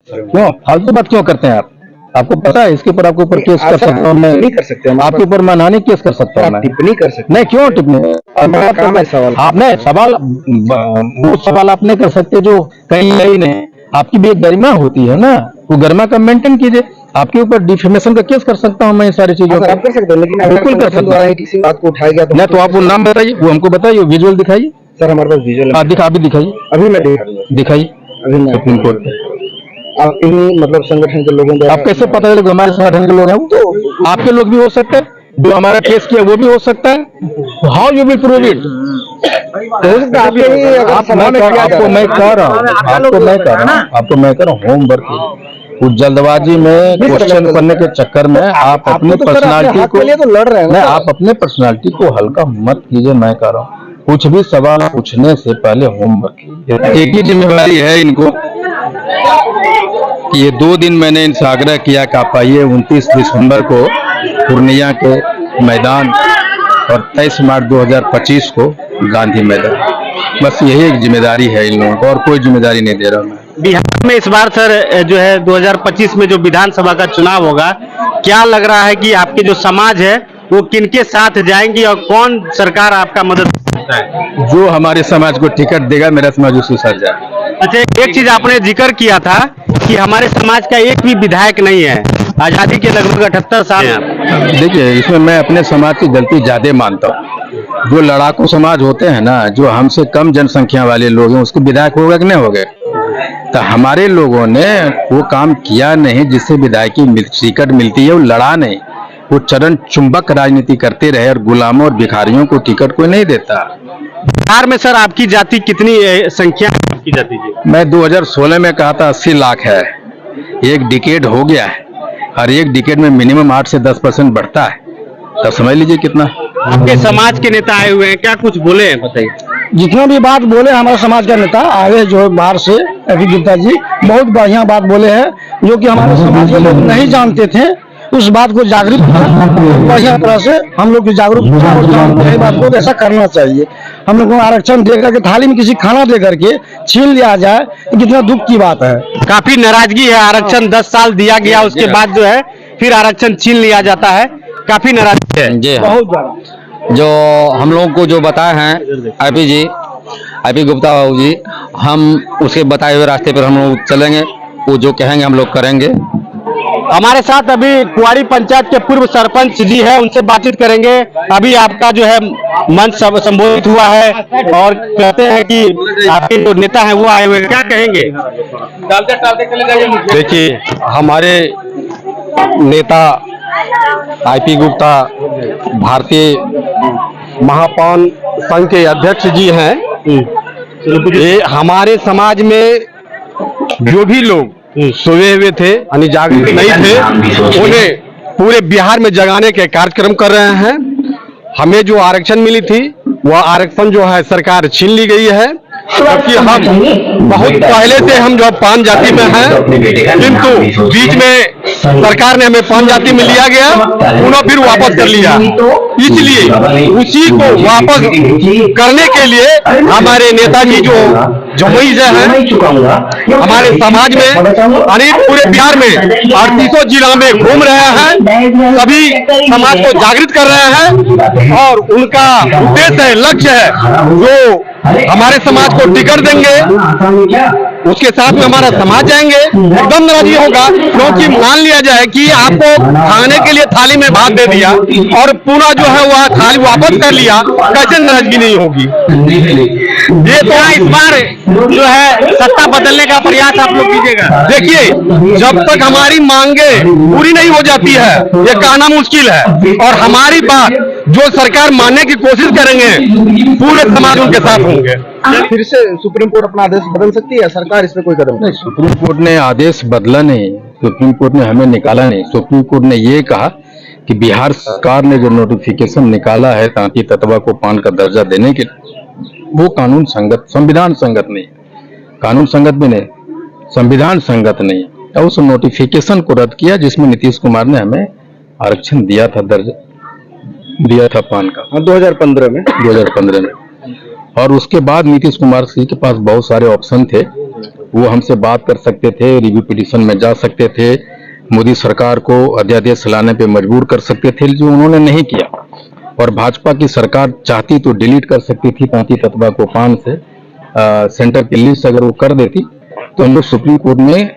क्यों फालतू बात क्यों करते हैं आप? आपको पता है इसके ऊपर आपके ऊपर केस कर सकता हूँ मैं, नहीं कर सकते हम आपके ऊपर मानहानि केस कर सकता हूँ मैं, टिप्पणी कर सकते नहीं क्यों टिप्पणी? काम है सवाल आपने सवाल वो सवाल आप नहीं कर सकते जो कहीं नहीं नहीं, आपकी भी एक गरिमा होती है ना, वो गरिमा का मेंटेन कीजिए। आपके ऊपर डिफेमेशन का केस कर सकता हूँ मैं ये सारी चीजों आप कर सकते हैं, लेकिन बिल्कुल कर सकता हूँ। किसी बात को उठाया गया नहीं तो आप वो नाम बताइए, वो हमको बताइए, विजुअल दिखाइए। सर हमारे पास विजुअल दिखा अभी दिखाइए, अभी मैं दिखाइए अभी मैं सुप्रीम कोर्ट। आप इन्हीं मतलब संगठन के लोगों द्वारा आप कैसे पता चले हमारे संगठन के लोग हैं? तो आपके लोग भी हो सकते हैं, जो हमारा केस किया वो भी हो सकता है। How you will prove it? आपको मैं कह रहा हूँ होमवर्क, कुछ जल्दबाजी में क्वेश्चन करने के चक्कर में आप अपने पर्सनालिटी को तो लड़ रहे हैं नहीं, आप अपने पर्सनालिटी को हल्का मत कीजिए। मैं कह रहा हूँ कुछ भी सवाल पूछने से पहले होमवर्क कीजिए। एक ही जिम्मेवारी है इनको कि ये 2 दिन मैंने इनसे आग्रह किया कि आप आइए 29 दिसंबर को पूर्णिया के मैदान और 23 मार्च 2025 को गांधी मैदान। बस यही एक जिम्मेदारी है इन लोगों को, और कोई जिम्मेदारी नहीं दे रहा मैं। बिहार में इस बार सर जो है 2025 में जो विधानसभा का चुनाव होगा, क्या लग रहा है कि आपके जो समाज है वो किनके साथ जाएंगी और कौन सरकार आपका मदद करता है? जो हमारे समाज को टिकट देगा मेरा समाज उसी साथ जाए। अच्छा, एक चीज आपने जिक्र किया था कि हमारे समाज का एक भी विधायक नहीं है, आजादी के लगभग 78 साल हैं। देखिए इसमें मैं अपने समाज की गलती ज्यादा मानता हूँ। जो लड़ाकू समाज होते हैं ना, जो हमसे कम जनसंख्या वाले लोग हैं, उसको विधायक होगा कि नहीं होगा? तो हमारे लोगों ने वो काम किया नहीं जिससे विधायकी टिकट मिलती है, वो लड़ा नहीं, वो चरण चुंबक राजनीति करते रहे और गुलामों और भिखारियों को टिकट कोई नहीं देता। बिहार में सर आपकी जाति कितनी संख्या है आपकी जाति की? मैं 2016 में कहा था 80 लाख है, एक डिकेड हो गया है, और एक डिकेड में मिनिमम 8 से 10% बढ़ता है, तो समझ लीजिए कितना। आपके समाज के नेता आए हुए हैं, क्या कुछ बोले हैं बताइए? जितना भी बात बोले हमारे समाज का नेता आए जो बाहर से अभी गुप्ता जी बहुत बढ़िया बात बोले हैं, जो कि हमारे समाज के लोग नहीं जानते थे, उस बात को जागरूक बढ़िया तरह से हम लोग जागरूक बात को ऐसा करना चाहिए। हम लोग को आरक्षण दे करके थाली में किसी खाना दे करके छीन लिया जाए, कितना दुख की बात है। काफी नाराजगी है, आरक्षण 10 साल दिया गया, उसके बाद जो है फिर आरक्षण छीन लिया जाता है, काफी नाराजगी है जी। बहुत ज्यादा जो हम लोगों को जो बताए हैं आईपी गुप्ता बाबू जी, हम उसके बताए हुए रास्ते पर हम लोग चलेंगे, वो जो कहेंगे हम लोग करेंगे। हमारे साथ अभी कुआरी पंचायत के पूर्व सरपंच जी है, उनसे बातचीत करेंगे। अभी आपका जो है मंच संबोधित हुआ है और कहते हैं कि आपके जो नेता हैं वो आए हुए हैं, क्या कहेंगे? देखिए हमारे नेता आईपी गुप्ता भारतीय महापान संघ के अध्यक्ष जी हैं। ये हमारे समाज में जो भी लोग सोए हुए थे यानी जागृत नहीं थे, उन्हें पूरे बिहार में जगाने के कार्यक्रम कर रहे हैं। हमें जो आरक्षण मिली थी वह आरक्षण जो है सरकार छीन ली गई है, क्योंकि हम बहुत पहले से हम जो 5 जाति में हैं, किंतु बीच में सरकार ने हमें 5 जाति में लिया गया, उन्होंने फिर वापस कर लिया। इसलिए उसी को वापस करने के लिए हमारे नेताजी जो जमुई से हैं, हमारे समाज में यानी पूरे बिहार में 38 जिला में घूम रहे हैं, सभी समाज को जागृत कर रहे हैं, और उनका उद्देश्य है, लक्ष्य है, जो हमारे समाज को टिकट देंगे उसके साथ में हमारा समाज जाएंगे, एकदम नाराजगी होगा। क्योंकि मान लिया जाए कि आपको खाने के लिए थाली में भात दे दिया और पूरा जो है वह थाली वापस कर लिया, कैसे नाराजगी नहीं होगी? ये तो इस बार जो है सत्ता बदलने का प्रयास आप लोग कीजिएगा। देखिए जब तक हमारी मांगे पूरी नहीं हो जाती है ये कहना मुश्किल है, और हमारी बात जो सरकार मानने की कोशिश करेंगे पूरे समाज उनके साथ होंगे। फिर से सुप्रीम कोर्ट अपना आदेश बदल सकती है, सरकार इस पे कोई कदम नहीं, सुप्रीम कोर्ट ने आदेश बदला नहीं, सुप्रीम कोर्ट ने हमें निकाला नहीं। सुप्रीम कोर्ट ने ये कहा कि बिहार सरकार ने जो नोटिफिकेशन निकाला है तांती तत्वा को पान का दर्जा देने के, वो कानून संगत, संविधान संगत नहीं, कानून संगत भी नहीं, संविधान संगत नहीं। और उस नोटिफिकेशन को रद्द किया जिसमें नीतीश कुमार ने हमें आरक्षण दिया था, दर्जा दिया था पान का 2015 में। और उसके बाद नीतीश कुमार जी के पास बहुत सारे ऑप्शन थे, वो हमसे बात कर सकते थे, रिव्यू पिटीशन में जा सकते थे, मोदी सरकार को अध्यादेश लाने पे मजबूर कर सकते थे, जो उन्होंने नहीं किया। और भाजपा की सरकार चाहती तो डिलीट कर सकती थी तांती ततवा को पान से, सेंटर की लिस्ट अगर वो कर देती तो हम लोग सुप्रीम कोर्ट में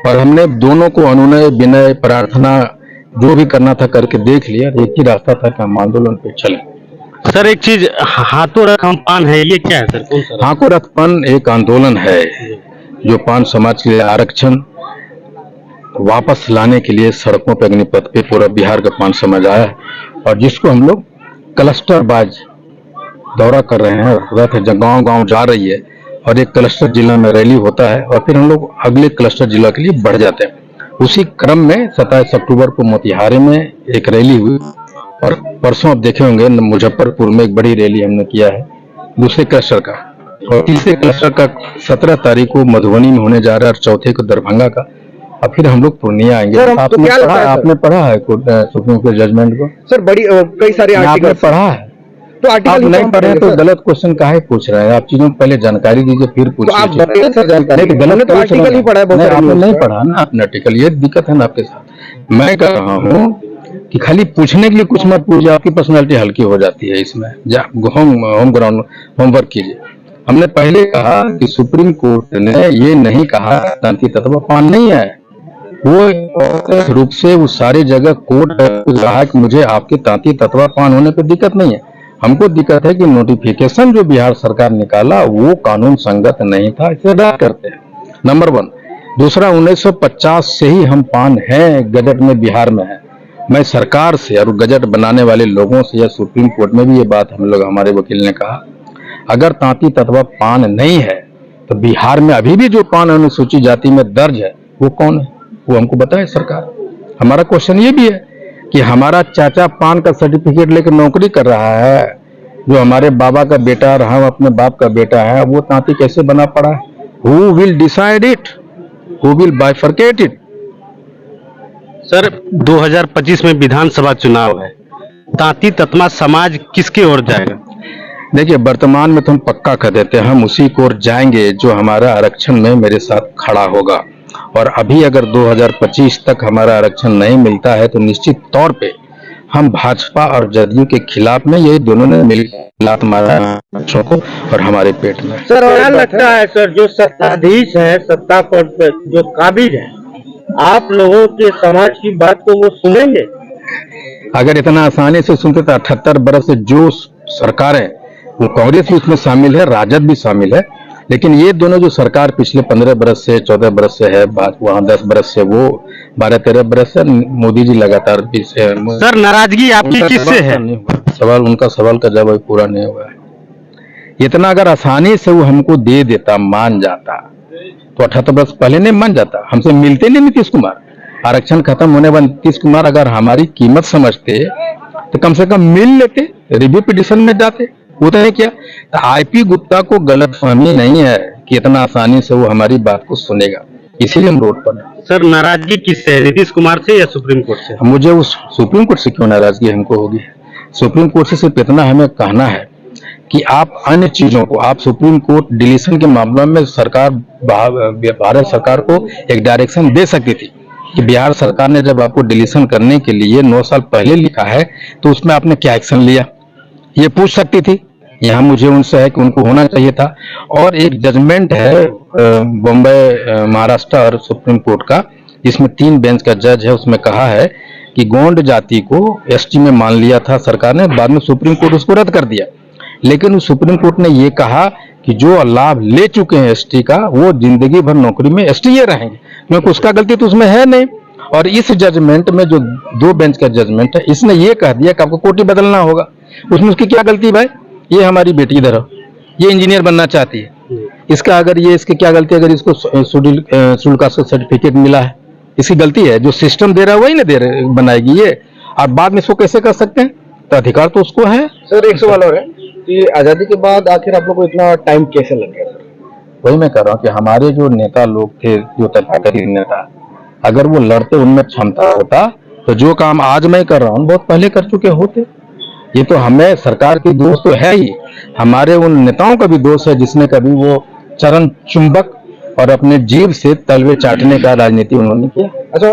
और हमने दोनों को अनुनय विनय प्रार्थना जो भी करना था करके देख लिया। एक ही रास्ता था कि हम आंदोलन पे चले। सर एक चीज, हाथों रकम पान है, ये क्या है सर? कौन सा? हाथों रखपन एक आंदोलन है जो पान समाज के लिए आरक्षण वापस लाने के लिए सड़कों पे अग्निपथ पे पूरा बिहार का पान समाज आया है और जिसको हम लोग क्लस्टर बाज दौरा कर रहे हैं। रथ गांव गांव जा रही है और एक क्लस्टर जिला में रैली होता है और फिर हम लोग अगले क्लस्टर जिला के लिए बढ़ जाते हैं। उसी क्रम में 27 अक्टूबर को मोतिहारी में एक रैली हुई और परसों आप देखे होंगे मुजफ्फरपुर में एक बड़ी रैली हमने किया है दूसरे क्लस्टर का, और तीसरे क्लस्टर का 17 तारीख को मधुबनी में होने जा रहा है और चौथे को दरभंगा का, और फिर हम लोग पूर्णिया आएंगे। आपने पढ़ा है सुप्रीम कोर्ट जजमेंट को? सर बड़ी कई सारे आपने पढ़ा है तो आप नहीं पढ़े तो गलत क्वेश्चन काहे पूछ रहे हैं? आप चीजों को पहले जानकारी दीजिए फिर पूछिए। गलत आर्टिकल ही पढ़ा है, आपने नहीं पढ़ा ना आपने आर्टिकल, ये दिक्कत है ना आपके साथ। मैं कह रहा हूँ कि खाली पूछने के लिए कुछ मत पूछिए, आपकी पर्सनैलिटी हल्की हो जाती है इसमें। होम ग्राउंड होमवर्क कीजिए। हमने पहले कहा कि सुप्रीम कोर्ट ने ये नहीं कहा तांती ततवा पान नहीं है, वो रूप से वो सारी जगह कोर्ट कहा कि मुझे आपके तांती ततवा पान होने पर दिक्कत नहीं है। हमको दिक्कत है कि नोटिफिकेशन जो बिहार सरकार निकाला वो कानून संगत नहीं था, इसे रद्द करते हैं, नंबर 1। दूसरा, 1950 से ही हम पान हैं, गजट में बिहार में है। मैं सरकार से और गजट बनाने वाले लोगों से या सुप्रीम कोर्ट में भी ये बात हम लोग, हमारे वकील ने कहा, अगर तांती ततवा पान नहीं है तो बिहार में अभी भी जो पान अनुसूचित जाति में दर्ज है वो कौन है, वो हमको बताए सरकार। हमारा क्वेश्चन ये भी है कि हमारा चाचा पान का सर्टिफिकेट लेकर नौकरी कर रहा है, जो हमारे बाबा का बेटा और हम अपने बाप का बेटा है, वो तांती कैसे बना पड़ा है? Who will decide it, who will bifurcate it? Sir 2025 में विधानसभा चुनाव है, तांती ततवा समाज किसकी ओर जाएगा? देखिए, वर्तमान में तो हम पक्का कर देते हैं, हम उसी की ओर जाएंगे जो हमारा आरक्षण में मेरे साथ खड़ा होगा। और अभी अगर 2025 तक हमारा आरक्षण नहीं मिलता है तो निश्चित तौर पे हम भाजपा और जदयू के खिलाफ में, ये दोनों ने मिलकर लात मारा बच्चों को और हमारे पेट में। सर क्या लगता है सर, जो सत्ताधीश है, सत्ता पर जो काबिज है, आप लोगों के समाज की बात को वो सुनेंगे? अगर इतना आसानी से सुनते तो 78 बरस से जो सरकारें, वो कांग्रेस भी उसमें शामिल है, राजद भी शामिल है, लेकिन ये दोनों जो सरकार पिछले 15 बरस से 14 बरस से है, वहाँ 10 बरस से, वो 12-13 बरस से मोदी जी लगातार भी से। सर नाराजगी आपकी किससे है? सवाल, उनका सवाल का जवाब पूरा नहीं हुआ है। इतना अगर आसानी से वो हमको दे देता, मान जाता, तो 78 बरस पहले नहीं मान जाता। हमसे मिलते नहीं नीतीश कुमार, आरक्षण खत्म होने बाद नीतीश कुमार अगर हमारी कीमत समझते तो कम से कम मिल लेते, रिव्यू पिटीशन में जाते, वो तो नहीं किया। तो आईपी गुप्ता को गलतफहमी नहीं है कि इतना आसानी से वो हमारी बात को सुनेगा, इसीलिए हम रोड पर हैं। सर नाराजगी किससे है, नीतीश कुमार से या सुप्रीम कोर्ट से? मुझे उस सुप्रीम कोर्ट से क्यों नाराजगी हमको होगी? सुप्रीम कोर्ट से सिर्फ इतना हमें कहना है कि आप अन्य चीजों को, आप सुप्रीम कोर्ट डिलीशन के मामलों में सरकार, भारत सरकार को एक डायरेक्शन दे सकती थी कि बिहार सरकार ने जब आपको डिलीशन करने के लिए 9 साल पहले लिखा है तो उसमें आपने क्या एक्शन लिया, ये पूछ सकती थी। यहाँ मुझे उनसे है कि उनको होना चाहिए था। और एक जजमेंट है बॉम्बे, महाराष्ट्र और सुप्रीम कोर्ट का, जिसमें 3 बेंच का जज है, उसमें कहा है कि गोंड जाति को एसटी में मान लिया था सरकार ने, बाद में सुप्रीम कोर्ट उसको रद्द कर दिया। लेकिन उस सुप्रीम कोर्ट ने ये कहा कि जो लाभ ले चुके हैं एसटी का, वो जिंदगी भर नौकरी में एसटी ये रहेंगे, क्योंकि उसका गलती तो उसमें है नहीं। और इस जजमेंट में जो 2 बेंच का जजमेंट है, इसने ये कह दिया कि आपको कोटी बदलना होगा। उसमें उसकी क्या गलती भाई? ये हमारी बेटी इधर हो, ये इंजीनियर बनना चाहती है, इसका अगर ये, इसकी क्या गलती अगर इसको शेड्यूल कास्ट का सर्टिफिकेट मिला है? इसकी गलती है? जो सिस्टम दे रहा है वही ना बनाएगी ये, और बाद में इसको कैसे कर सकते हैं? तो अधिकार तो उसको है। सर एक सवाल और है कि आजादी के बाद आखिर आप लोग को इतना टाइम कैसे लग गया? वही मैं कह रहा हूँ कि हमारे जो नेता लोग थे, जो तथाकथित नेता, अगर वो लड़ते, उनमें क्षमता होता तो जो काम आज मैं कर रहा हूँ बहुत पहले कर चुके होते। ये तो हमें सरकार की दोष तो है ही, हमारे उन नेताओं का भी दोष है जिसने कभी वो चरण चुंबक और अपने जीभ से तलवे चाटने का राजनीति उन्होंने किया। अच्छा,